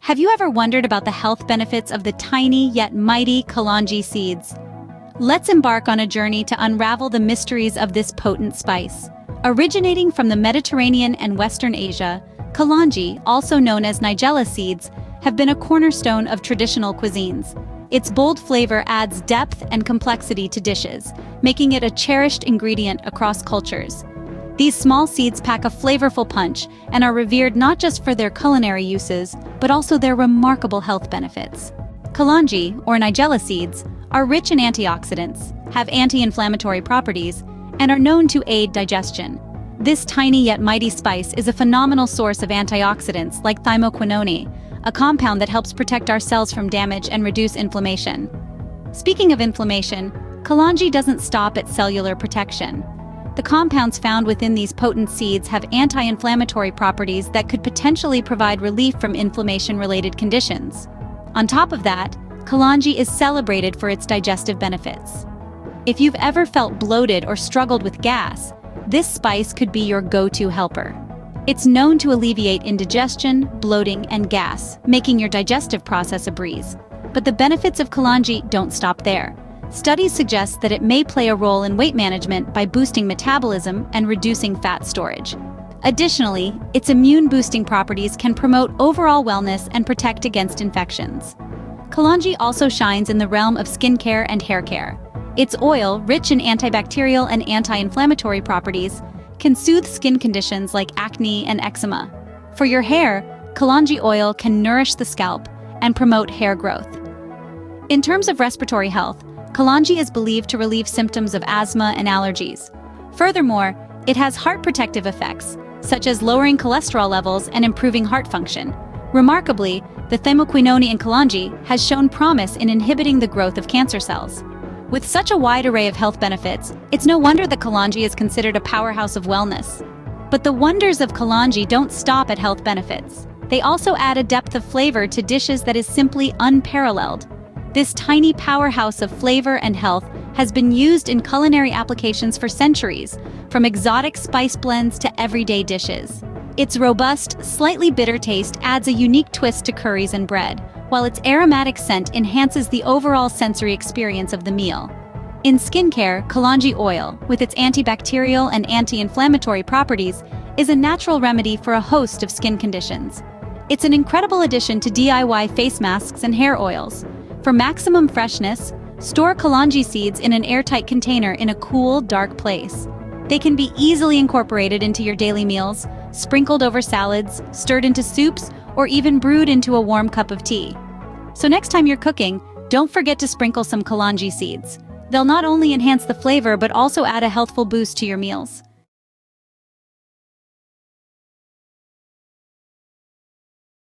Have you ever wondered about the health benefits of the tiny yet mighty Kalonji seeds? Let's embark on a journey to unravel the mysteries of this potent spice. Originating from the Mediterranean and Western Asia, Kalonji, also known as Nigella seeds, have been a cornerstone of traditional cuisines. Its bold flavor adds depth and complexity to dishes, making it a cherished ingredient across cultures. These small seeds pack a flavorful punch and are revered not just for their culinary uses, but also their remarkable health benefits. Kalonji, or Nigella seeds, are rich in antioxidants, have anti-inflammatory properties, and are known to aid digestion. This tiny yet mighty spice is a phenomenal source of antioxidants like thymoquinone, a compound that helps protect our cells from damage and reduce inflammation. Speaking of inflammation, Kalonji doesn't stop at cellular protection. The compounds found within these potent seeds have anti-inflammatory properties that could potentially provide relief from inflammation-related conditions. On top of that, Kalonji is celebrated for its digestive benefits. If you've ever felt bloated or struggled with gas, this spice could be your go-to helper. It's known to alleviate indigestion, bloating, and gas, making your digestive process a breeze. But the benefits of Kalonji don't stop there. Studies suggest that it may play a role in weight management by boosting metabolism and reducing fat storage. Additionally, its immune-boosting properties can promote overall wellness and protect against infections. Kalonji also shines in the realm of skincare and hair care. Its oil, rich in antibacterial and anti-inflammatory properties, can soothe skin conditions like acne and eczema. For your hair, Kalonji oil can nourish the scalp and promote hair growth. In terms of respiratory health, Kalonji is believed to relieve symptoms of asthma and allergies. Furthermore, it has heart protective effects, such as lowering cholesterol levels and improving heart function. Remarkably, the thymoquinone in Kalonji has shown promise in inhibiting the growth of cancer cells. With such a wide array of health benefits, it's no wonder that Kalonji is considered a powerhouse of wellness. But the wonders of Kalonji don't stop at health benefits. They also add a depth of flavor to dishes that is simply unparalleled. This tiny powerhouse of flavor and health has been used in culinary applications for centuries, from exotic spice blends to everyday dishes. Its robust, slightly bitter taste adds a unique twist to curries and bread, while its aromatic scent enhances the overall sensory experience of the meal. In skincare, Kalonji oil, with its antibacterial and anti-inflammatory properties, is a natural remedy for a host of skin conditions. It's an incredible addition to DIY face masks and hair oils. For maximum freshness, store Kalonji seeds in an airtight container in a cool, dark place. They can be easily incorporated into your daily meals, sprinkled over salads, stirred into soups, or even brewed into a warm cup of tea. So next time you're cooking, don't forget to sprinkle some Kalonji seeds. They'll not only enhance the flavor but also add a healthful boost to your meals.